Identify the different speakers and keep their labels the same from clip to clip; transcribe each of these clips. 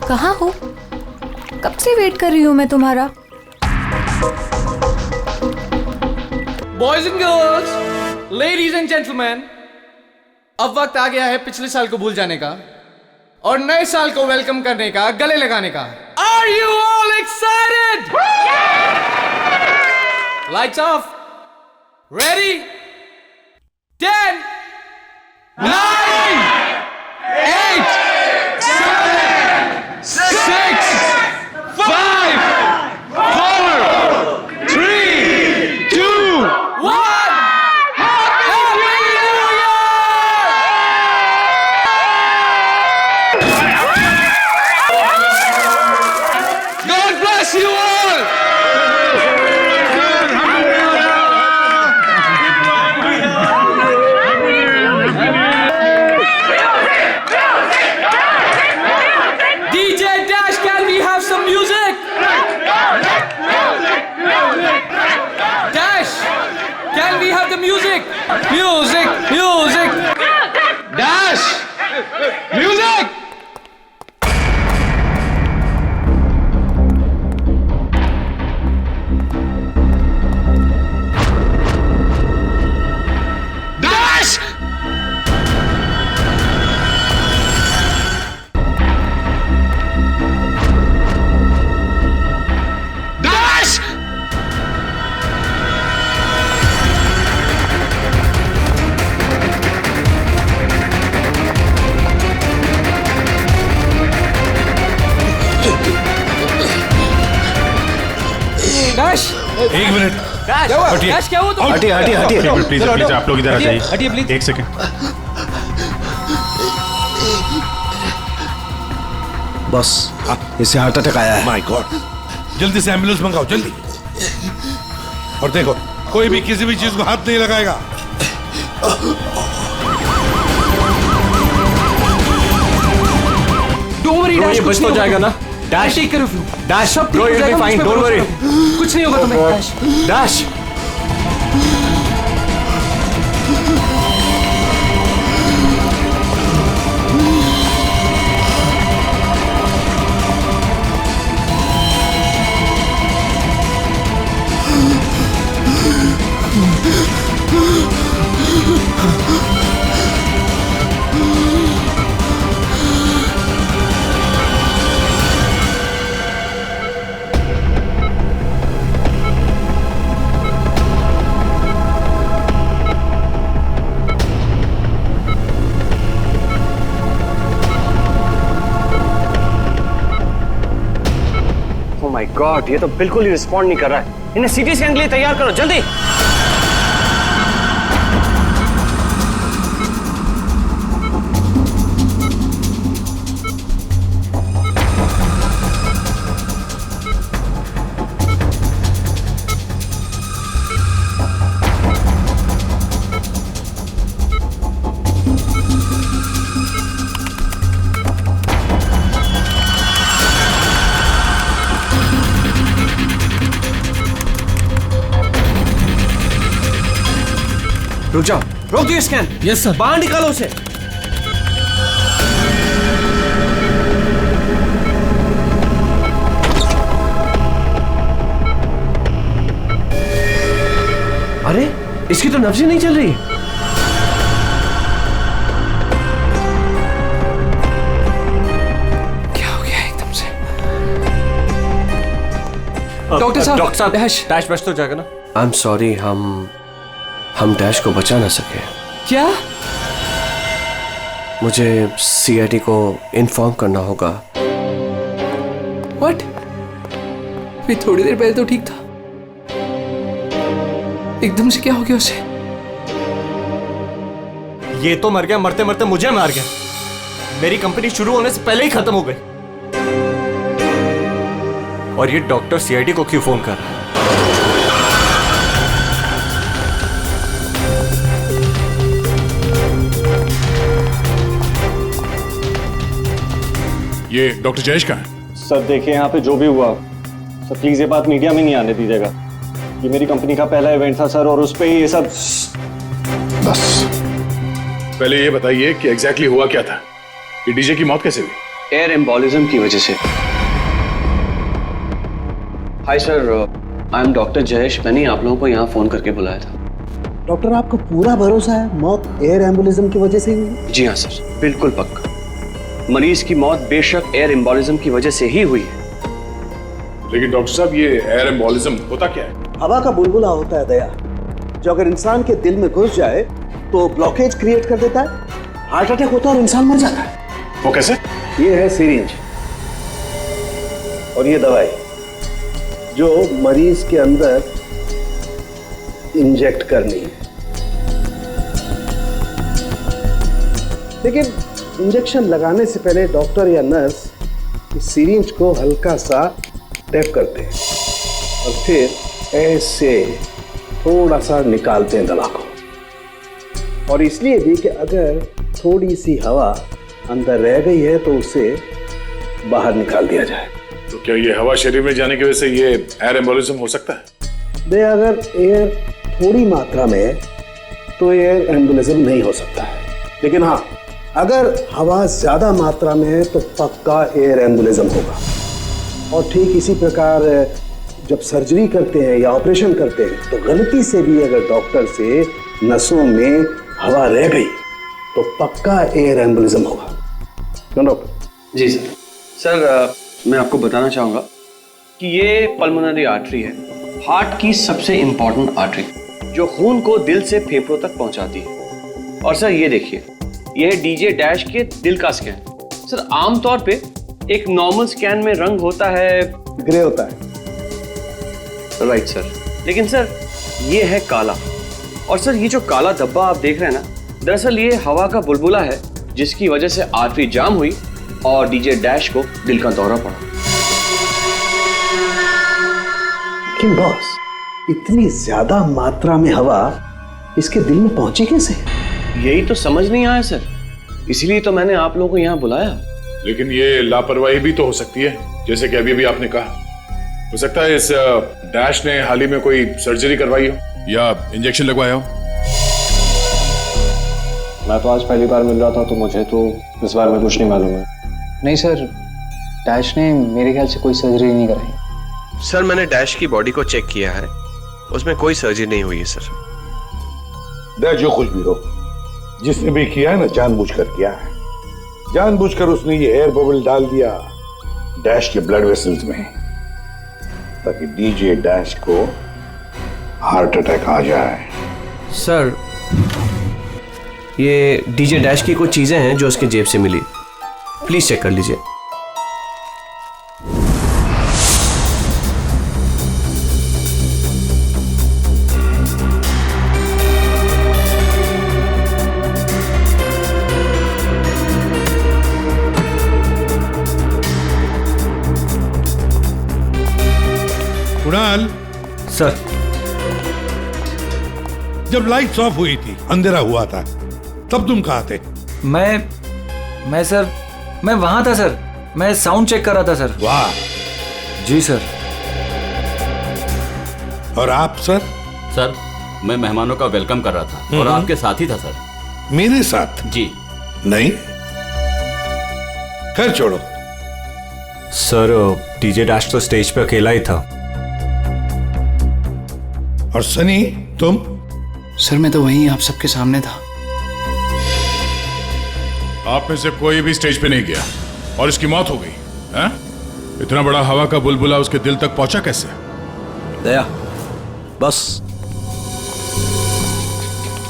Speaker 1: कहाँ हो? कब से वेट कर रही हूँ मैं तुम्हारा।
Speaker 2: Boys and girls, ladies and gentleman, अब वक्त आ गया है पिछले साल को भूल जाने का और नए साल को वेलकम करने का, गले लगाने का। Are you all excited? Lights off, ready, 10, 9, 8, 7, 6, 5, 4, 3, 2, 1. Happy New Year! God bless you all! DJ Dash, can we have some music? Dash, can we have the music? Music, music. Dash, music. Dash. Dash! Dash!
Speaker 3: एक minute.
Speaker 2: Dash!
Speaker 3: हटिए।
Speaker 2: Dash, क्या हुआ तुम?
Speaker 4: हटिए हटिए हटिए।
Speaker 3: Please please आप लोग इधर आ जाइए।
Speaker 2: हटिए प्लीज।
Speaker 3: एक सेकंड।
Speaker 4: बॉस, इसे हार्ट अटैक आया है।
Speaker 3: माय गॉड, जल्दी से एम्बुलेंस मंगाओ, जल्दी। और देखो, कोई भी किसी भी चीज को हाथ नहीं लगाएगा।
Speaker 2: Don't worry, Dash,
Speaker 4: बच तो जाएगा ना?
Speaker 2: Dash, take care of you.
Speaker 4: Dash,
Speaker 2: सब ठीक
Speaker 4: ब्रो,
Speaker 2: हो
Speaker 4: you'll be
Speaker 2: जाएगा,
Speaker 4: fine,
Speaker 2: मुझ पे
Speaker 4: don't
Speaker 2: भरोसा
Speaker 4: worry.
Speaker 2: करो। कुछ नहीं होगा तुम्हें, Dash.
Speaker 4: Dash.
Speaker 5: Oh my God, ये तो बिल्कुल ही रिस्पॉन्ड नहीं कर रहा है। इन्हें सीटी स्कैन के लिए तैयार करो, जल्दी। रुक जाओ, रोक दियो स्कैन।
Speaker 2: Yes, sir.
Speaker 5: बाहर निकालो उसे। अरे, इसकी तो नब्ज़ ही नहीं चल रही।
Speaker 2: क्या हो गया एकदम से? डॉक्टर साहब,
Speaker 5: डैश बच तो जाएगा ना? आई एम सॉरी, हम डैश को बचा ना सके।
Speaker 2: क्या?
Speaker 5: मुझे सीआईडी को इन्फॉर्म करना होगा।
Speaker 2: What? अभी थोड़ी देर पहले तो ठीक था, एकदम से क्या हो गया उसे?
Speaker 5: ये तो मर गया, मरते मरते मुझे मार गया। मेरी कंपनी शुरू होने से पहले ही खत्म हो गई। और ये डॉक्टर सीआईडी को क्यों फोन कर रहा है?
Speaker 3: ये डॉक्टर जयेश का है।
Speaker 6: सर देखिए, यहाँ पे जो भी हुआ सर, प्लीज ये बात मीडिया में नहीं आने दीजिएगा। ये मेरी कंपनी का पहला इवेंट था सर, और उस पे ही ये सब।
Speaker 4: बस
Speaker 7: पहले ये बताइए कि एग्जैक्टली हुआ क्या था? ये डीजे की मौत कैसे हुई?
Speaker 5: एयर एम्बोलिज्म की वजह से। Hi sir, I am doctor Jayesh. मैंने आप लोगों को यहाँ फोन करके बुलाया था।
Speaker 8: डॉक्टर, आपको पूरा भरोसा है मौत एयर एम्बुलिज्म की वजह से हुई?
Speaker 5: जी हाँ सर, बिल्कुल पक्का। मरीज की मौत बेशक एयर एम्बोलिज्म की वजह से ही हुई है।
Speaker 7: लेकिन डॉक्टर साहब, ये एयर एम्बोलिज्म होता क्या है?
Speaker 8: हवा का बुलबुला होता है दया, जो अगर इंसान के दिल में घुस जाए तो ब्लॉकेज क्रिएट कर देता है, हार्ट अटैक होता है और इंसान मर जाता है।
Speaker 7: वो कैसे?
Speaker 8: ये है सिरिंज और ये दवाई जो मरीज के अंदर इंजेक्ट करनी है। लेकिन इंजेक्शन लगाने से पहले डॉक्टर या नर्स इस सिरिंज को हल्का सा टैप करते हैं और फिर ऐसे थोड़ा सा निकालते हैं दवा को। और इसलिए भी कि अगर थोड़ी सी हवा अंदर रह गई है तो उसे बाहर निकाल दिया जाए।
Speaker 7: तो क्या ये हवा शरीर में जाने की वजह से ये एयर एम्बोलिज्म हो सकता है?
Speaker 8: दे अगर एयर थोड़ी मात्रा में है तो एयर एम्बुलिज्म नहीं हो सकता है, लेकिन हाँ, अगर हवा ज्यादा मात्रा में है तो पक्का एयर एम्बुलिज्म होगा। और ठीक इसी प्रकार जब सर्जरी करते हैं या ऑपरेशन करते हैं तो गलती से भी अगर डॉक्टर से नसों में हवा रह गई तो पक्का एयर एम्बुलिज्म होगा। क्यों डॉक्टर?
Speaker 5: जी सर। सर, मैं आपको बताना चाहूँगा कि ये पल्मोनरी आर्टरी है, हार्ट की सबसे इंपॉर्टेंट आर्टरी जो खून को दिल से फेफड़ों तक पहुँचाती है। और सर ये देखिए, ये है डीजे डैश के दिल का स्कैन। सर, आमतौर पे एक नॉर्मल स्कैन में रंग होता है,
Speaker 8: ग्रे होता है।
Speaker 5: राइट सर, लेकिन सर ये है काला। और सर ये जो काला धब्बा आप देख रहे हैं ना, दरअसल ये हवा का बुलबुला है जिसकी वजह से आर्टरी जाम हुई और डीजे डैश को दिल का दौरा पड़ा।
Speaker 8: लेकिन बॉस, इतनी ज्यादा मात्रा में हवा इसके दिल में पहुंची कैसे?
Speaker 5: यही तो समझ नहीं आया सर, इसीलिए तो मैंने आप लोगों को यहाँ बुलाया।
Speaker 7: लेकिन ये लापरवाही भी तो हो सकती है, जैसे कि अभी अभी आपने कहा। हो सकता है इस डैश ने हाल ही में कोई सर्जरी करवाई हो या इंजेक्शन लगवाया हो।
Speaker 6: मैं तो आज पहली बार मिल रहा था, तो मुझे तो इस बारे में कुछ नहीं मालूम है।
Speaker 9: नहीं सर, डैश ने मेरे ख्याल से कोई सर्जरी नहीं कराई।
Speaker 10: सर, मैंने डैश की बॉडी को चेक किया है, उसमें कोई सर्जरी नहीं हुई है सर।
Speaker 3: जो कुछ भी हो, जिसने भी किया है ना, जानबूझकर किया है। जानबूझकर उसने ये एयर बबल डाल दिया डैश के ब्लड वेसल्स में, ताकि डीजे डैश को हार्ट अटैक आ जाए।
Speaker 10: सर, ये डीजे डैश की कुछ चीजें हैं जो उसके जेब से मिली, प्लीज चेक कर लीजिए।
Speaker 3: कुणाल
Speaker 4: सर,
Speaker 3: जब लाइट्स ऑफ हुई थी, अंधेरा हुआ था, तब तुम कहाँ थे?
Speaker 9: मैं सर, मैं वहां था सर। मैं साउंड चेक कर रहा था सर।
Speaker 3: वाह।
Speaker 9: जी सर।
Speaker 3: और आप सर?
Speaker 11: सर, मैं मेहमानों का वेलकम कर रहा था और आपके साथ ही था सर।
Speaker 3: मेरे साथ?
Speaker 11: जी
Speaker 3: नहीं, खैर छोड़ो।
Speaker 4: सर, डीजे डैश तो स्टेज पे अकेला ही था।
Speaker 3: और सनी, तुम?
Speaker 9: सर, मैं तो वहीं आप सबके सामने था।
Speaker 7: आप में से कोई भी स्टेज पे नहीं गया और इसकी मौत हो गई है? इतना बड़ा हवा का बुलबुला उसके दिल तक पहुंचा कैसे?
Speaker 4: दया, बस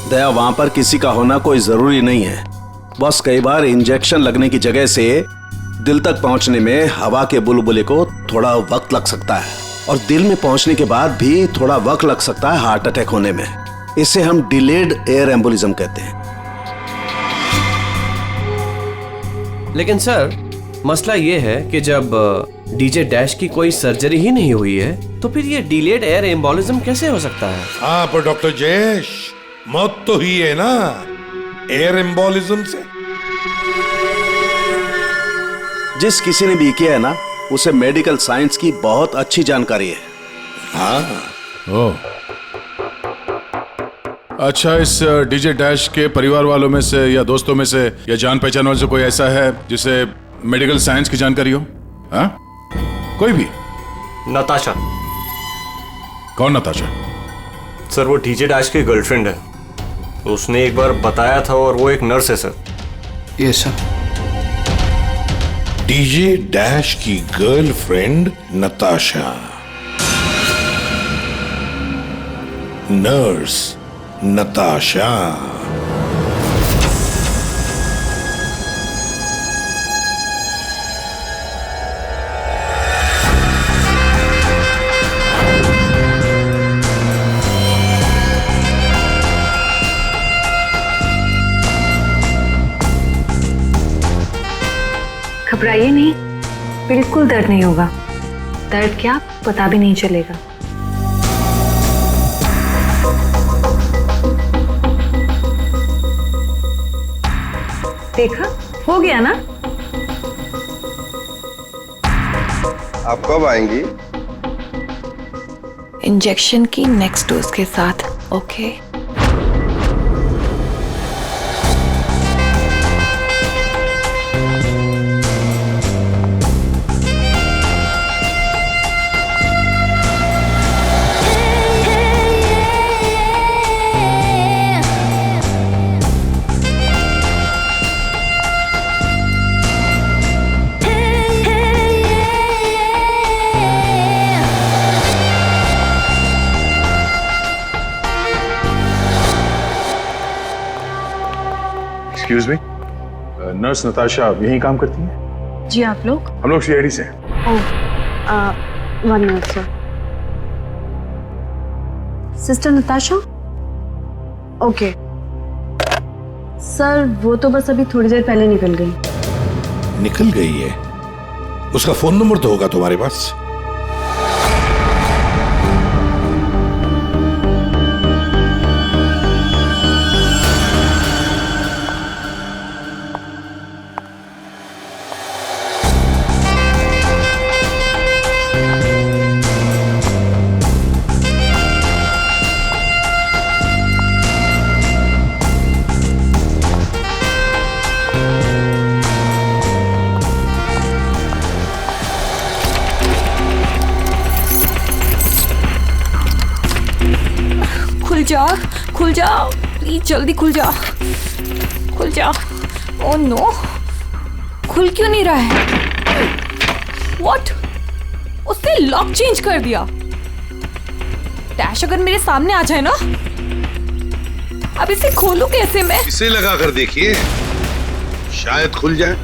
Speaker 4: दया, वहां पर किसी का होना कोई जरूरी नहीं है। बस कई बार इंजेक्शन लगने की जगह से दिल तक पहुंचने में हवा के बुलबुले को थोड़ा वक्त लग सकता है, और दिल में पहुंचने के बाद भी थोड़ा वक्त लग सकता है हार्ट अटैक होने में। इसे हम डिलेड एयर एम्बोलिज्म कहते हैं।
Speaker 10: लेकिन सर, मसला ये है कि जब डीजे डैश की कोई सर्जरी ही नहीं हुई है तो फिर ये डिलेड एयर एम्बोलिज्म कैसे हो सकता है?
Speaker 3: हाँ, पर डॉक्टर जयेश, मौत तो ही है ना एयर एम्बोलिज्म से।
Speaker 4: जिस किसी ने भी किया है ना, उसे मेडिकल साइंस की बहुत अच्छी जानकारी है।
Speaker 3: हाँ।
Speaker 7: ओह, अच्छा, इस डीजे डैश के परिवार वालों में से या दोस्तों में से या जान पहचान वाले से कोई ऐसा है जिसे मेडिकल साइंस की जानकारी हो? हाँ, कोई भी?
Speaker 6: नताशा।
Speaker 7: कौन नताशा?
Speaker 6: सर वो डीजे डैश की गर्लफ्रेंड है, उसने एक बार बताया था, और वो एक नर्स है sir.
Speaker 2: Yes sir.
Speaker 3: DJ dash की गर्लफ्रेंड नताशा, नर्स नताशा।
Speaker 1: घबराइए नहीं, बिल्कुल दर्द नहीं होगा। दर्द क्या, पता भी नहीं चलेगा। देखा, हो गया ना?
Speaker 12: आप कब आएंगी?
Speaker 1: इंजेक्शन की नेक्स्ट डोज के साथ। Okay.
Speaker 7: Excuse me, nurse Natasha यहीं काम करती है?
Speaker 1: जी, आप लोग?
Speaker 7: हम लोग सीआईडी से।
Speaker 1: One minute sir. Sister Natasha? Okay sir, वो तो बस अभी थोड़ी देर पहले निकल गई।
Speaker 3: निकल गई है? उसका फोन नंबर तो होगा तुम्हारे पास?
Speaker 1: खुल जाओ प्लीज, जल्दी खुल जाओ, खुल जाओ। ओह नो, खुल क्यों नहीं रहा है? व्हाट? उसने लॉक चेंज कर दिया। डैश अगर मेरे सामने आ जाए ना, अब इसे खोलूं कैसे मैं?
Speaker 3: इसे लगा कर देखिए, शायद खुल जाए।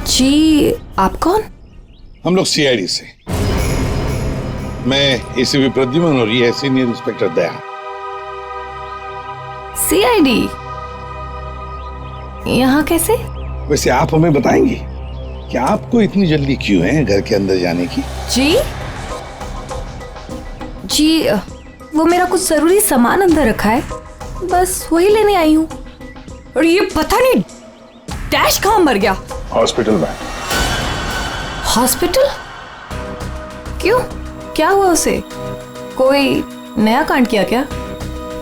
Speaker 1: जी, आप कौन?
Speaker 3: हम लोग सीआईडी से। मैं एसीपी प्रद्युमन और ये है सीनियर इंस्पेक्टर दया।
Speaker 1: सीआईडी यहाँ कैसे?
Speaker 3: वैसे आप हमें बताएंगी कि आपको इतनी जल्दी क्यों है घर के अंदर जाने की?
Speaker 1: जी, वो मेरा कुछ जरूरी सामान अंदर रखा है, बस वही लेने आई हूँ। और ये पता नहीं डैश कहाँ मर गया?
Speaker 7: हॉस्पिटल में।
Speaker 1: हॉस्पिटल? क्यों, क्या हुआ उसे? कोई नया कांड किया क्या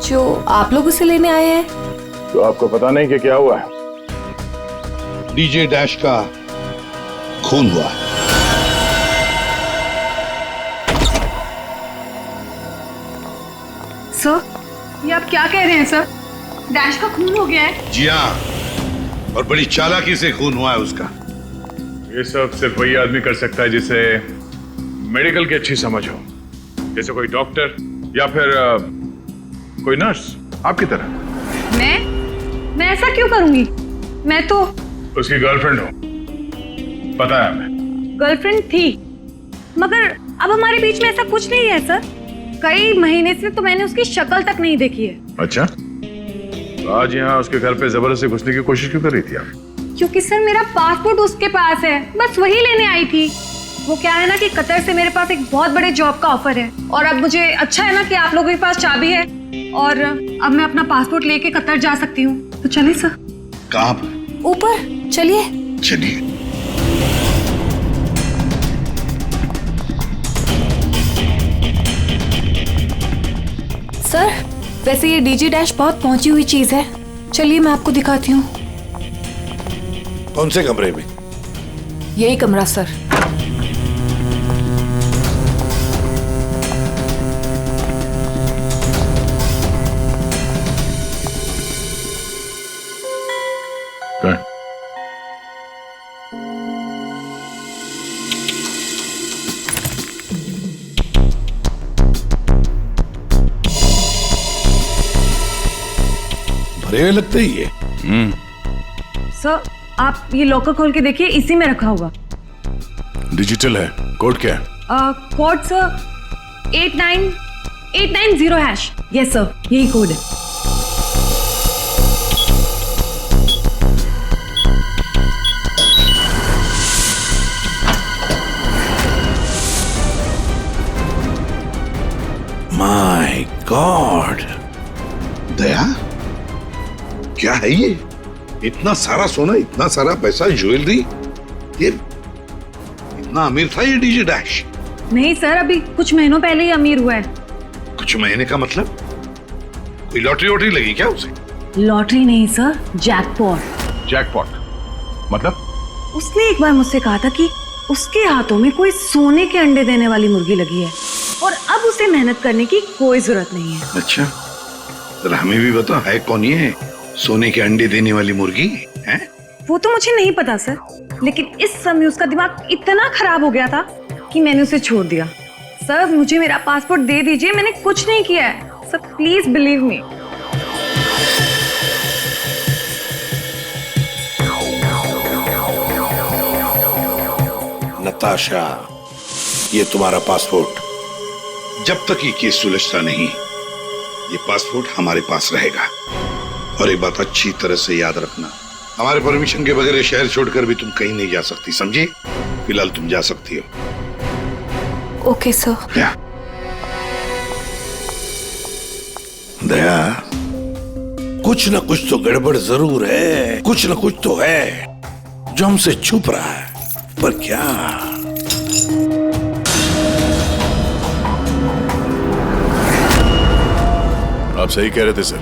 Speaker 1: जो आप लोग उसे लेने आए हैं?
Speaker 7: तो आपको पता नहीं कि क्या हुआ है?
Speaker 3: डीजे डैश का खून हुआ।
Speaker 1: सर, ये आप क्या कह रहे हैं सर? डैश का खून हो गया है?
Speaker 3: जी हाँ, और बड़ी चालाकी से खून हुआ है उसका।
Speaker 7: ये सब सिर्फ वही आदमी कर सकता है जिसे मेडिकल की अच्छी समझ हो, जैसे कोई डॉक्टर या फिर कोई नर्स आपकी तरह।
Speaker 1: मैं ऐसा क्यों करूंगी? मैं तो
Speaker 7: उसकी गर्लफ्रेंड हो, पता है हमें।
Speaker 1: गर्लफ्रेंड थी, मगर अब हमारे बीच में ऐसा कुछ नहीं है सर। कई महीने से तो मैंने उसकी शक्ल तक नहीं देखी है।
Speaker 7: अच्छा, तो आज यहाँ उसके घर पे जबरदस्ती घुसने की कोशिश क्यों कर रही थी आप?
Speaker 1: क्योंकि सर मेरा पासपोर्ट उसके पास है, बस वही लेने आई थी। वो क्या है ना कि कतर से मेरे पास एक बहुत बड़े जॉब का ऑफर है, और अब मुझे अच्छा है ना कि आप लोगों के पास चाबी है,
Speaker 13: और अब मैं अपना पासपोर्ट लेके कतर जा सकती हूँ, तो चले सर।
Speaker 3: कहाँ पर?
Speaker 1: ऊपर चलिए।
Speaker 3: चलिए।
Speaker 1: सर वैसे ये डीजे डैश बहुत पहुंची हुई चीज है, चलिए मैं आपको दिखाती हूँ।
Speaker 3: कौन से कमरे में?
Speaker 1: यही कमरा सर।
Speaker 3: भरे हुए लगते ही ये।
Speaker 13: सर आप ये लॉकर खोल के देखिए, इसी में रखा होगा।
Speaker 7: डिजिटल है, कोड क्या है?
Speaker 13: Code sir 89890#। यस सर, यही कोड है।
Speaker 3: माय गॉड, दया क्या है ये? इतना सारा सोना, इतना सारा पैसा, ज्वेलरी, ये इतना अमीर था ये डीजे डैश?
Speaker 13: नहीं सर, अभी कुछ महीनों पहले ही अमीर हुआ है।
Speaker 3: कुछ महीने का मतलब? कोई लॉटरी वॉटरी लगी क्या उसे?
Speaker 13: लॉटरी नहीं सर, जैकपॉट।
Speaker 7: जैकपॉट मतलब?
Speaker 13: उसने एक बार मुझसे कहा था कि उसके हाथों में कोई सोने के अंडे देने वाली मुर्गी लगी है और अब उसे मेहनत करने की कोई जरूरत नहीं है।
Speaker 3: अच्छा, जरा हमें भी बता, है कौन ये सोने के अंडे देने वाली मुर्गी है?
Speaker 13: वो तो मुझे नहीं पता सर, लेकिन इस समय उसका दिमाग इतना खराब हो गया था कि मैंने उसे छोड़ दिया। सर मुझे मेरा पासपोर्ट दे दीजिए, मैंने कुछ नहीं किया है sir, please believe me.
Speaker 3: Natasha, ये तुम्हारा पासपोर्ट, जब तक ये केस सुलझता नहीं, ये पासपोर्ट हमारे पास रहेगा। और एक बात अच्छी तरह से याद रखना, हमारे परमिशन के बगैर शहर छोड़कर भी तुम कहीं नहीं जा सकती, समझी? फिलहाल तुम जा सकती हो।
Speaker 1: Okay sir.
Speaker 3: दया, कुछ ना कुछ तो गड़बड़ जरूर है, कुछ ना कुछ तो है जो हमसे छुप रहा है, पर क्या?
Speaker 7: आप सही कह रहे थे सर।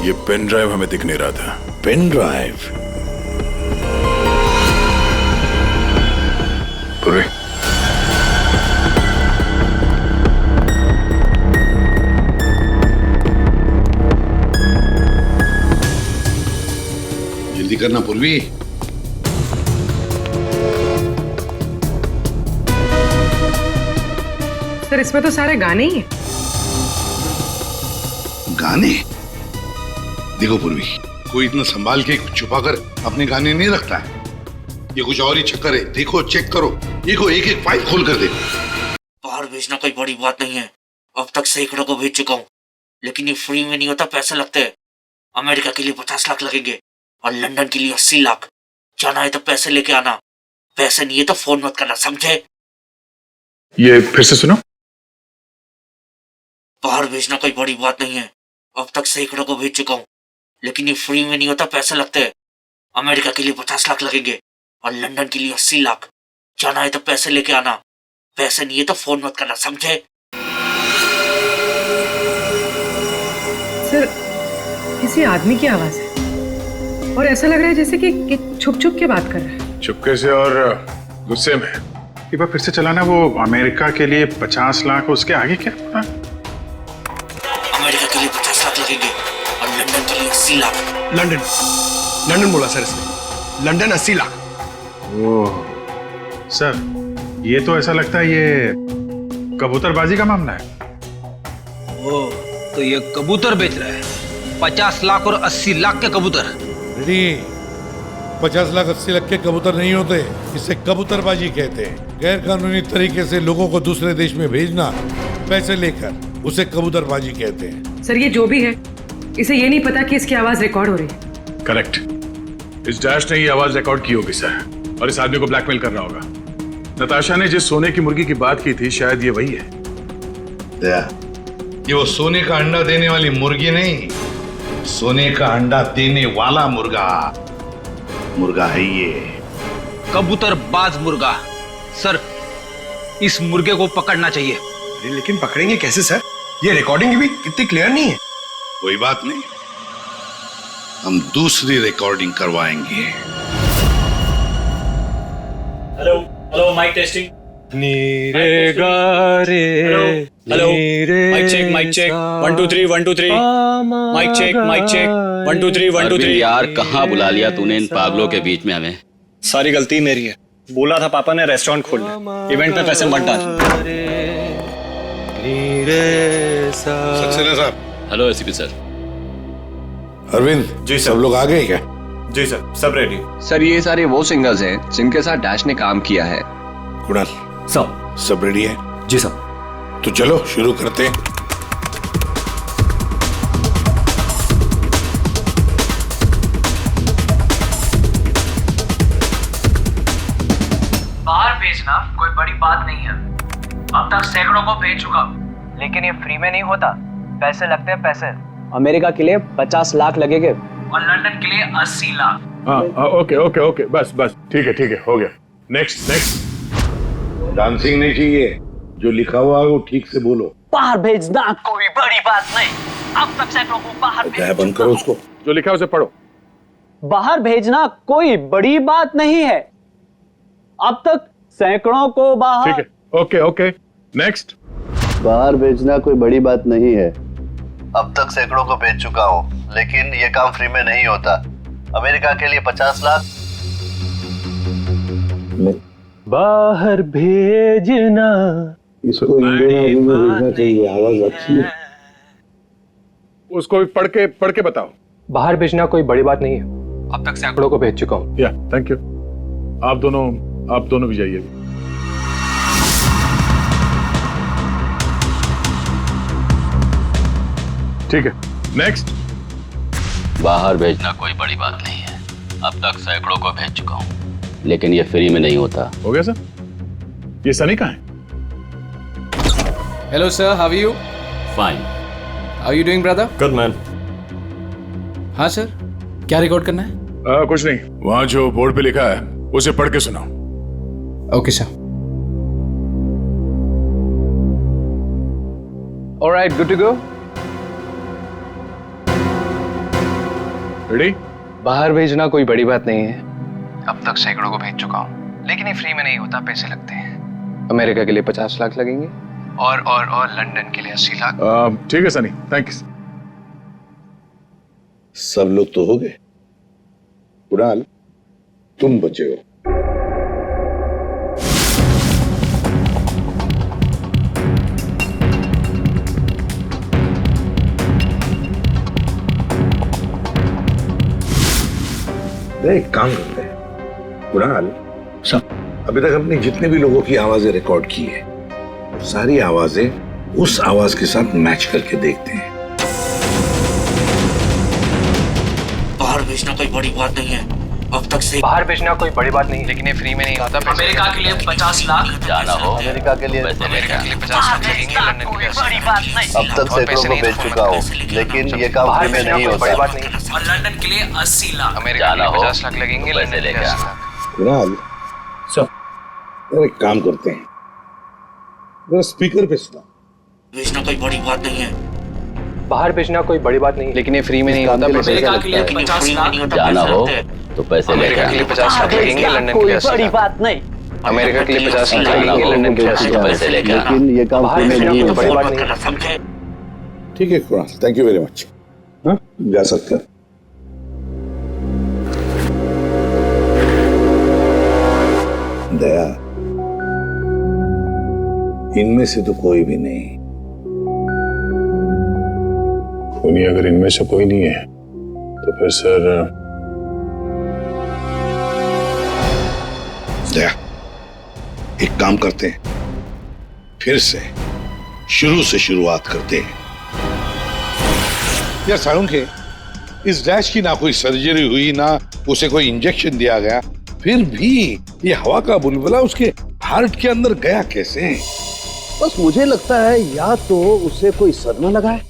Speaker 7: ये पेन ड्राइव हमें दिख नहीं रहा था।
Speaker 3: Pen drive? पूरे जल्दी करना पूर्वी।
Speaker 13: सर इसमें तो सारे गाने ही हैं।
Speaker 3: गाने? देखो पूर्वी, कोई इतना संभाल के कुछ छुपा कर अपने गाने नहीं रखता है। ये कुछ और ही चक्कर है। देखो, चेक करो, देखो, एक एक फाइल खोल कर देखो।
Speaker 14: बाहर भेजना कोई बड़ी बात नहीं है, अब तक सैकड़ों को भेज चुका हूँ, लेकिन ये फ्री में नहीं होता, पैसे लगते हैं। अमेरिका के लिए 50 लाख लगेंगे और लंदन के लिए 80 लाख। जाना है तो पैसे लेके आना, पैसे नहीं है तो फोन मत करना, समझे?
Speaker 7: ये फिर से सुनो।
Speaker 14: बाहर भेजना कोई बड़ी बात नहीं है, अब तक सैकड़ों को भेज चुका हूँ, लेकिन ये फ्री में नहीं होता, पैसे लगते हैं। अमेरिका के लिए 50 लाख लगेंगे और लंदन के लिए 80 लाख। जाना है तो पैसे लेके आना, पैसे नहीं है तो फोन मत करना, समझे?
Speaker 13: सर किसी आदमी की आवाज है और ऐसा लग रहा है जैसे कि छुप छुप के बात कर रहा है।
Speaker 7: चुपके से और गुस्से में। एक बार फिर से चलाना। वो अमेरिका के लिए 50 लाख, उसके आगे क्या?
Speaker 14: अमेरिका के लिए 50 लाख लगेंगे और लंदन के लिए 80 लाख।
Speaker 10: लंदन बोला सर इसने, लंदन 80 लाख।
Speaker 7: ओह सर, ये तो ऐसा लगता है ये कबूतरबाजी का मामला है।
Speaker 15: ओह, तो ये कबूतर बेच रहा है, 50 लाख और 80 लाख के कबूतर।
Speaker 3: रेडी, 50 लाख 80 लाख के कबूतर नहीं होते, इसे कबूतरबाजी कहते हैं। गैर कानूनी तरीके से लोगों को दूसरे देश में भेजना पैसे लेकर, उसे कबूतरबाजी कहते हैं।
Speaker 13: सर ये जो भी है, इसे ये नहीं पता कि इसकी आवाज रिकॉर्ड हो रही है।
Speaker 7: करेक्ट, इस डैश ने ही आवाज रिकॉर्ड की होगी सर, और इस आदमी को ब्लैकमेल कर रहा होगा। नताशा ने जिस सोने की मुर्गी की बात की थी शायद ये वही है।
Speaker 3: दया, ये वो सोने का अंडा देने वाली मुर्गी नहीं, सोने का अंडा देने वाला मुर्गा है ये।
Speaker 15: कबूतरबाज मुर्गा। सर, इस मुर्गे को पकड़ना चाहिए।
Speaker 8: लेकिन पकड़ेंगे कैसे सर? ये रिकॉर्डिंग भी कितनी क्लियर नहीं है।
Speaker 3: कोई बात नहीं, हम दूसरी रिकॉर्डिंग करवाएंगे।
Speaker 11: Hello hello, mic testing.
Speaker 5: नीरे गारे,
Speaker 11: hello, mic check 1 2 3 1 2 3, mic check 1 2 3 1 2 3।
Speaker 14: यार कहाँ बुला लिया तूने इन पागलों के बीच में हमें?
Speaker 6: सारी गलती मेरी है। बोला था पापा ने रेस्टोरेंट खोलना, इवेंट पे पैसे मत डाल।
Speaker 3: सक्सेना साहब।
Speaker 14: Hello ACP sir.
Speaker 3: Arvind
Speaker 6: ji sir.
Speaker 3: सब लोग आ गए क्या?
Speaker 6: जी सर, सब रेडी।
Speaker 5: सर ये सारे वो सिंगर्स हैं जिनके साथ डैश ने काम किया है।
Speaker 3: कुणाल, सब रेडी है?
Speaker 9: जी साहब।
Speaker 3: तो चलो शुरू करते हैं।
Speaker 15: बाहर भेजना कोई बड़ी बात नहीं है। अब तक सैकड़ों को भेज चुका, लेकिन ये फ्री में नहीं होता, पैसे लगते हैं पैसे।
Speaker 10: अमेरिका के लिए 50 लाख लगेंगे
Speaker 15: और लंदन के लिए 80 लाख।
Speaker 7: हाँ, ओके, बस ठीक है, हो गया। नेक्स्ट।
Speaker 3: डांसिंग नहीं चाहिए, जो लिखा हुआ है वो ठीक से बोलो।
Speaker 15: बाहर भेजना कोई बड़ी बात नहीं। अब तक सैकड़ों को बाहर
Speaker 3: क्या बंद करो उसको।
Speaker 7: जो लिखा है उसे पढ़ो।
Speaker 10: बाहर भेजना कोई बड़ी बात नहीं है। अब तक सैकड़ों को बाहर।
Speaker 7: ठीक है, ओके। नेक्स्ट।
Speaker 12: बाहर भेजना कोई बड़ी बात नहीं है। अब तक सैकड़ों को भेज चुका हूँ, लेकिन ये काम फ्री में नहीं होता। अमेरिका के लिए 50 लाख।
Speaker 10: बाहर भेजना।
Speaker 3: इसको इंडियन में भेजना चाहिए, आवाज अच्छी है।
Speaker 7: उसको भी पढ़ के बताओ।
Speaker 10: बाहर भेजना कोई बड़ी बात नहीं है। अब तक सैकड़ों को भेज चुका हूँ।
Speaker 7: या थैंक यू। आप दोनों भी जाइए। ठीक है, नेक्स्ट।
Speaker 14: बाहर भेजना कोई बड़ी बात नहीं है। अब तक सैकड़ों को भेज चुका हूँ, लेकिन ये फ्री में नहीं होता।
Speaker 7: हो गया सर। ये सनी कहाँ है?
Speaker 2: Hello sir, how are you?
Speaker 14: Fine.
Speaker 2: How are you doing brother?
Speaker 6: Good man.
Speaker 2: हाँ सर, क्या रिकॉर्ड करना है?
Speaker 7: कुछ नहीं, वहां जो बोर्ड पे लिखा है उसे पढ़ के सुनाओ।
Speaker 2: Okay sir.
Speaker 5: Alright, good to go.
Speaker 7: Ready?
Speaker 10: बाहर भेजना कोई बड़ी बात नहीं है। अब तक सैकड़ों को भेज चुका हूँ, लेकिन ये फ्री में नहीं होता, पैसे लगते हैं। अमेरिका के लिए 50 लाख लगेंगे और लंदन के लिए 80 लाख।
Speaker 7: ठीक है सनी, थैंक्स।
Speaker 3: सब लोग तो हो गए। कुणाल, तुम बचे हो। एक काम करते हैं कुणाल, अभी तक अपनी जितने भी लोगों की आवाजें रिकॉर्ड की है, सारी आवाजें उस आवाज के साथ मैच करके देखते हैं।
Speaker 14: बाहर भेजना कोई बड़ी बात नहीं है। अब तक से
Speaker 10: बाहर भेजना कोई बड़ी बात नहीं, लेकिन ये फ्री में नहीं होता।
Speaker 15: अमेरिका के लिए 50 लाख।
Speaker 14: जाना हो
Speaker 12: अमेरिका के लिए
Speaker 10: 50 लाख लगेंगे, लंदन के लिए 80 लाख।
Speaker 12: अब तक सैकड़ों को भेज चुका हूँ, लेकिन ये काम फ्री में नहीं होता।
Speaker 10: बड़ी बात नहीं।
Speaker 15: और लंदन के लिए 80 लाख।
Speaker 10: अमेरिका के लिए 50 लाख लगेंगे, लंदन के लिए 80 लाख।
Speaker 3: कुणाल, एक काम करते हैं, जरा स्पीकर पे सुना।
Speaker 14: भेजना कोई बड़ी बात नहीं है।
Speaker 10: बाहर भेजना कोई बड़ी बात नहीं, लेकिन ये फ्री में नहीं होता।
Speaker 15: अमेरिका के लिए 50 लाख।
Speaker 14: जाना हो तो पैसे
Speaker 10: अमेरिका के लिए 50 लाख लगेंगे, लंदन के लिए 80 लाख।
Speaker 14: बात नहीं।
Speaker 10: अमेरिका के लिए 50 लाख लगेंगे, लंदन के लिए 80 लाख।
Speaker 14: पैसे लेके आना।
Speaker 12: लेकिन ये काम फ्री में नहीं
Speaker 10: बड़ी बात
Speaker 12: होता।
Speaker 10: नहीं।
Speaker 14: समझे?
Speaker 3: ठीक है Kunal, thank you very much. हाँ, जा सकते हैं। दया, इनमें से तो कोई भी नहीं।
Speaker 7: अगर इनमें से कोई नहीं है तो फिर सर
Speaker 3: दया, एक काम करते हैं, फिर से शुरू से शुरुआत करते हैं। यार साळुंखे, इस डैश की ना कोई सर्जरी हुई, ना उसे कोई इंजेक्शन दिया गया, फिर भी ये हवा का बुलबुला उसके हार्ट के अंदर गया कैसे?
Speaker 8: बस मुझे लगता है या तो उसे कोई सदमा लगा है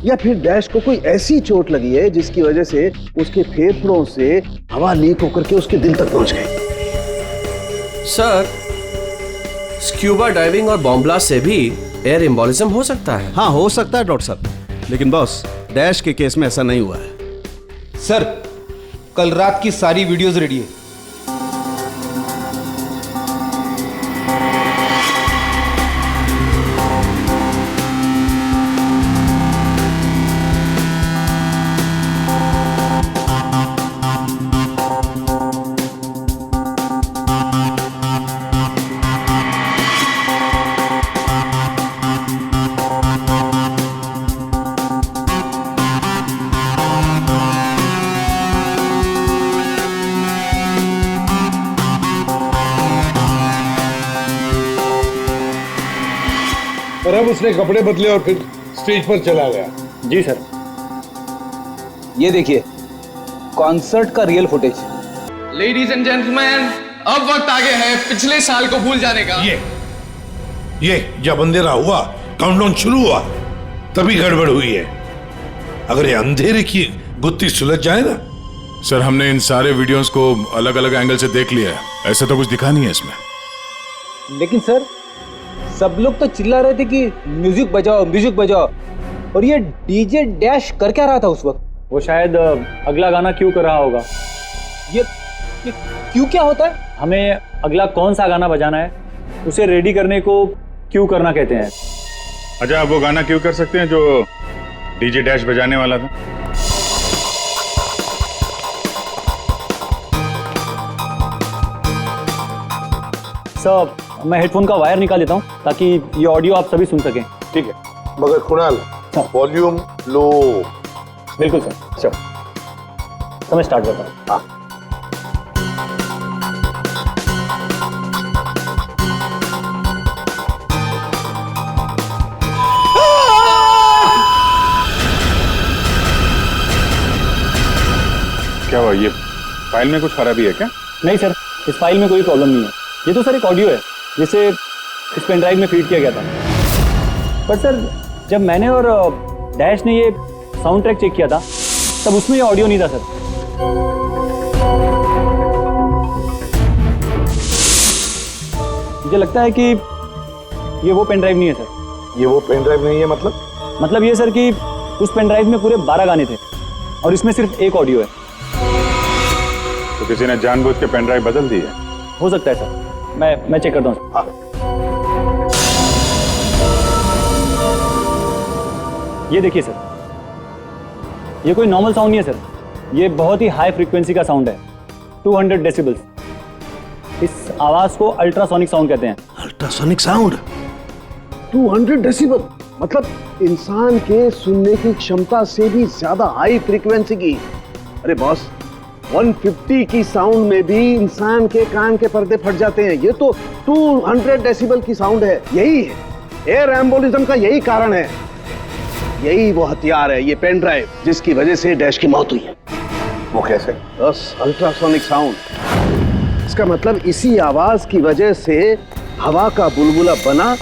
Speaker 8: या फिर डैश को कोई ऐसी चोट लगी है जिसकी वजह से उसके फेफड़ों से हवा लीक होकर के उसके दिल तक पहुंच गई।
Speaker 5: सर, स्क्यूबा डाइविंग और बॉम्ब ब्लास्ट से भी एयर एम्बोलिज्म हो सकता है।
Speaker 4: हाँ, हो सकता है डॉक्टर साहब, लेकिन बॉस डैश के केस में ऐसा नहीं हुआ है।
Speaker 9: सर, कल रात की सारी वीडियोस रेडी है।
Speaker 3: और अब उसने कपड़े बदले और फिर स्टेज पर चला गया।
Speaker 9: जी सर, ये देखिए कॉन्सर्ट का real footage.
Speaker 2: Ladies and gentleman, अब वक्त आ गया है पिछले साल को भूल जाने का।
Speaker 3: ये जब अंधेरा हुआ, काउंटडाउन शुरू हुआ, तभी गड़बड़ हुई है। अगर ये अंधेरे की गुत्थी सुलझ जाए ना।
Speaker 7: सर, हमने इन सारे वीडियोस को अलग अलग एंगल से देख लिया है, ऐसा तो कुछ दिखा नहीं है इसमें।
Speaker 9: लेकिन सर, सब लोग तो चिल्ला रहे थे कि म्यूजिक बजाओ म्यूजिक बजाओ, और ये डीजे डैश कर क्या रहा था उस वक्त?
Speaker 11: वो शायद अगला गाना क्यों कर रहा होगा।
Speaker 9: ये क्यों क्या होता है?
Speaker 11: हमें अगला कौन सा गाना बजाना है उसे रेडी करने को क्यों करना कहते हैं।
Speaker 7: अच्छा, आप वो गाना क्यों कर सकते हैं जो डीजे डैश बजाने वाला था?
Speaker 11: सर, मैं हेडफोन का वायर निकाल देता हूँ ताकि ये ऑडियो आप सभी सुन सकें।
Speaker 3: ठीक है, मगर कुणाल वॉल्यूम लो।
Speaker 11: बिल्कुल सर, चलो तो मैं स्टार्ट करता हूँ। हाँ,
Speaker 7: क्या हुआ? ये फाइल में कुछ खराबी है क्या?
Speaker 11: नहीं सर, इस फाइल में कोई प्रॉब्लम नहीं है। ये तो सर एक ऑडियो है जिसे इस पेन ड्राइव में फीड किया गया था। पर सर, जब मैंने और डैश ने ये साउंड ट्रैक चेक किया था तब उसमें ये ऑडियो नहीं था सर। मुझे लगता है कि ये वो पेन ड्राइव नहीं है सर।
Speaker 3: ये वो पेन ड्राइव नहीं है
Speaker 11: मतलब ये सर कि उस पेन ड्राइव में पूरे 12 गाने थे और इसमें सिर्फ एक ऑडियो है।
Speaker 7: तो किसी ने जानबूझ के पेन ड्राइव बदल दी है?
Speaker 11: हो सकता है सर, मैं चेक करता हूँ। हाँ। ये देखिए सर, ये कोई नॉर्मल साउंड नहीं है सर, ये बहुत ही हाई फ्रीक्वेंसी का साउंड है, 200 डेसिबल्स। इस आवाज को अल्ट्रासोनिक साउंड कहते हैं।
Speaker 4: Ultrasonic sound?
Speaker 8: 200 डेसिबल मतलब इंसान के सुनने की क्षमता से भी ज्यादा हाई फ्रीक्वेंसी की। अरे बॉस, 150 की साउंड में भी इंसान के कान के पर्दे फट जाते हैं। ये तो 200 डेसिबल की साउंड है। यही है एयर एम्बोलिज्म का, यही कारण है, यही वो हथियार है, ये पेन ड्राइव जिसकी वजह से डैश की मौत हुई है।
Speaker 3: वो कैसे?
Speaker 8: बस अल्ट्रासोनिक साउंड। इसका मतलब इसी आवाज की वजह से हवा का बुलबुला बना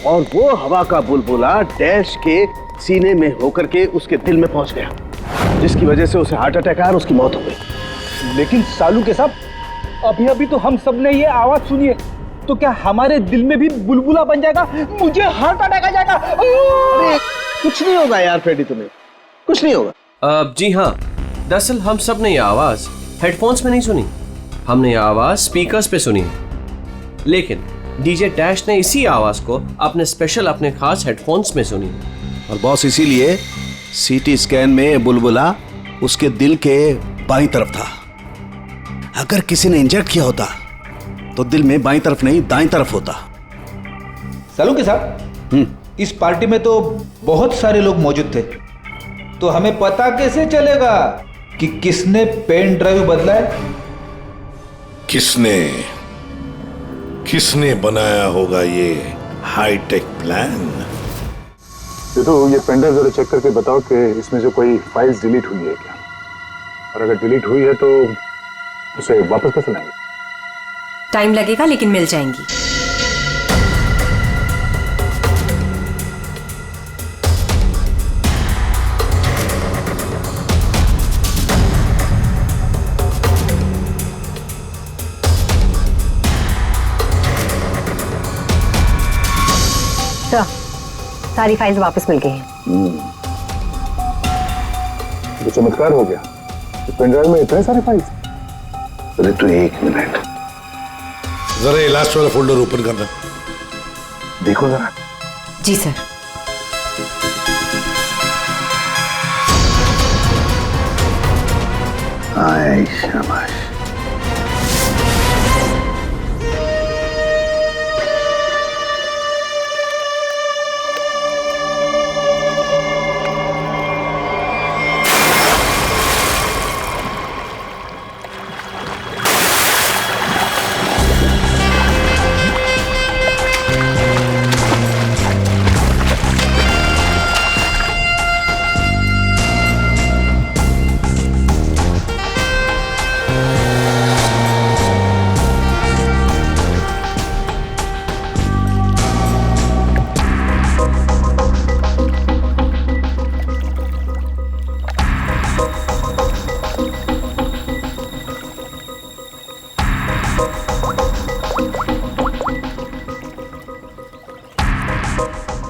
Speaker 8: और वो हवा का बुलबुला डैश के सीने में होकर के उसके दिल में पहुंच गया, जिसकी वजह से उसे हार्ट अटैक आया और उसकी मौत हो गई।
Speaker 9: लेकिन सालू के साहब, अभी तो हम सब ने ये आवाज सुनी है, तो क्या हमारे दिल में भी बुलबुला बन जाएगा? मुझे हार्ट अटैक आ जाएगा।
Speaker 8: अरे कुछ नहीं होगा यार फ्रेडी, तुम्हें कुछ नहीं होगा।
Speaker 5: जी हाँ, दरअसल हम सब ने ये आवाज हेडफोन्स में नहीं सुनी, हमने ये आवाज स्पीकर्स पे सुनी है। लेकिन डीजे डैश ने इसी आवाज को अपने खास हेडफोन्स में सुनी।
Speaker 4: और बॉस, इसीलिए सीटी स्कैन में बुलबुला उसके दिल के बाईं तरफ था। अगर किसी ने इंजेक्ट किया होता तो दिल में बाईं तरफ नहीं दाईं तरफ होता।
Speaker 9: सालू के साहब, इस पार्टी में तो बहुत सारे लोग मौजूद थे, तो हमें पता कैसे चलेगा कि किसने पेन ड्राइव बदला है?
Speaker 3: किसने बनाया होगा ये हाईटेक प्लान?
Speaker 7: ये पेन ड्राइव जरा चेक करके बताओ कि इसमें जो कोई फाइल्स डिलीट हुई है क्या, और अगर डिलीट हुई है तो उसे वापस कैसे लाएंगे?
Speaker 16: टाइम लगेगा लेकिन मिल जाएंगी।
Speaker 17: सर, सारी फाइल्स वापस मिल गई हैं।
Speaker 3: तो चमत्कार हो गया। इस पेनड्राइव में इतने सारे फाइल्स। अरे तो एक मिनट, जरा ये लास्ट वाला फोल्डर ओपन करना, देखो जरा।
Speaker 16: जी सर।
Speaker 3: आए शाबाश।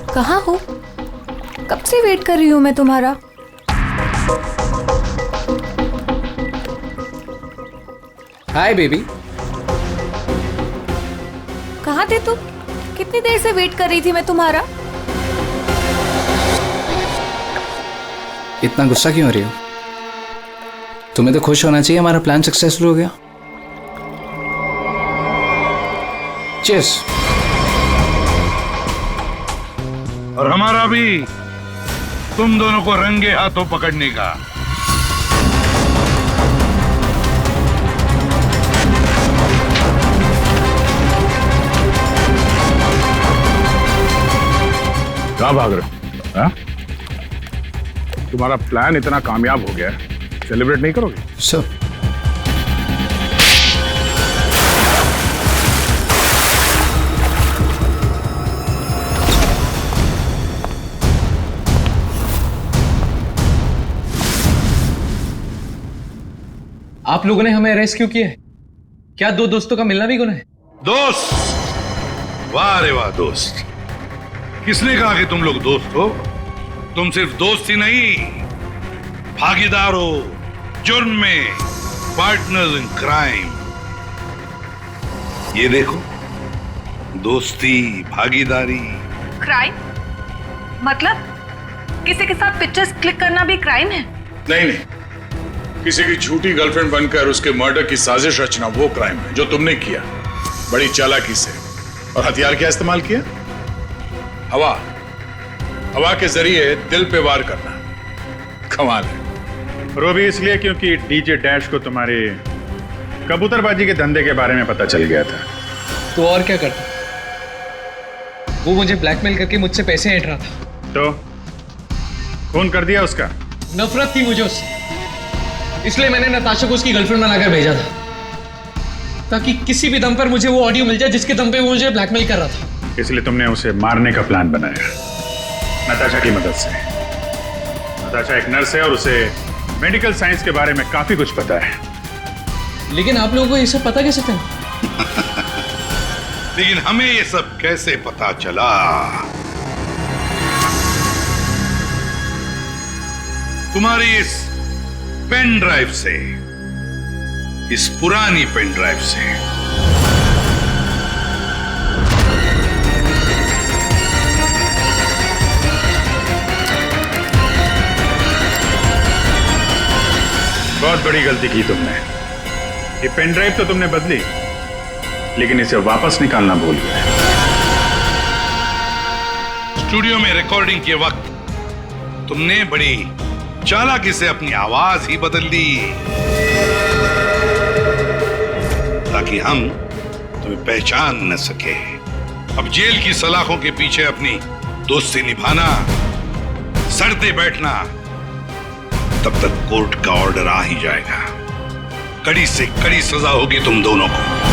Speaker 1: कहाँ हो? कब से वेट कर रही हूँ मैं तुम्हारा।
Speaker 2: Hi baby.
Speaker 1: कहाँ थे तुम? कितनी देर से वेट कर रही थी मैं तुम्हारा।
Speaker 2: इतना गुस्सा क्यों हो रही हो? तुम्हें तो खुश होना चाहिए, हमारा प्लान सक्सेसफुल हो गया। चीयर्स।
Speaker 3: और हमारा भी तुम दोनों को रंगे हाथों पकड़ने का। कहाँ भाग रहे हो? हाँ? तुम्हारा प्लान इतना कामयाब हो गया, सेलिब्रेट नहीं करोगे?
Speaker 2: सर
Speaker 10: आप लोगों ने हमें अरेस्ट क्यों किया है? क्या दो दोस्तों का मिलना भी गुनाह है?
Speaker 3: दोस्त? वाह रे वाह दोस्त। किसने कहा कि तुम लोग दोस्त हो? तुम सिर्फ दोस्त ही नहीं, भागीदार हो जुर्म में, पार्टनर्स इन क्राइम। ये देखो, दोस्ती, भागीदारी।
Speaker 13: क्राइम मतलब किसी के साथ पिक्चर्स क्लिक करना भी क्राइम है?
Speaker 7: नहीं नहीं, किसी की झूठी गर्लफ्रेंड बनकर उसके मर्डर की साजिश रचना वो क्राइम है जो तुमने किया, बड़ी चालाकी से। और हथियार क्या इस्तेमाल किया? हवा। हवा के जरिए दिल पे वार करना। कमाल है।
Speaker 18: और वो भी इसलिए क्योंकि डीजे डैश को तुम्हारे कबूतरबाजी के धंधे के बारे में पता चल गया था।
Speaker 10: तो और क्या करता? वो मुझे ब्लैकमेल करके मुझसे पैसे ऐंठ रहा था।
Speaker 18: तो खून कर दिया उसका?
Speaker 10: नफरत थी मुझे उससे, इसलिए मैंने नताशा को उसकी गर्लफ्रेंड बनाकर भेजा था, ताकि किसी भी दम पर मुझे वो ऑडियो मिल जाए जिसके दम पे वो मुझे ब्लैकमेल कर रहा था।
Speaker 18: इसलिए तुमने उसे मारने का प्लान बनाया नताशा की मदद से। नताशा एक नर्स है और उसे मेडिकल साइंस के बारे में काफी कुछ पता है।
Speaker 10: लेकिन आप लोगों को ये सब पता कैसे था?
Speaker 3: लेकिन हमें ये सब कैसे पता चला? तुम्हारी इस पेन ड्राइव से, इस पुरानी पेन ड्राइव से।
Speaker 18: बहुत बड़ी गलती की तुमने। ये पेन ड्राइव तो तुमने बदली, लेकिन इसे वापस निकालना भूल गए।
Speaker 3: स्टूडियो में रिकॉर्डिंग के वक्त तुमने बड़ी चालाकी से अपनी आवाज ही बदल दी, ताकि हम तुम्हें पहचान न सके। अब जेल की सलाखों के पीछे अपनी दोस्ती निभाना, सड़ते बैठना, तब तक कोर्ट का ऑर्डर आ ही जाएगा। कड़ी से कड़ी सजा होगी तुम दोनों को।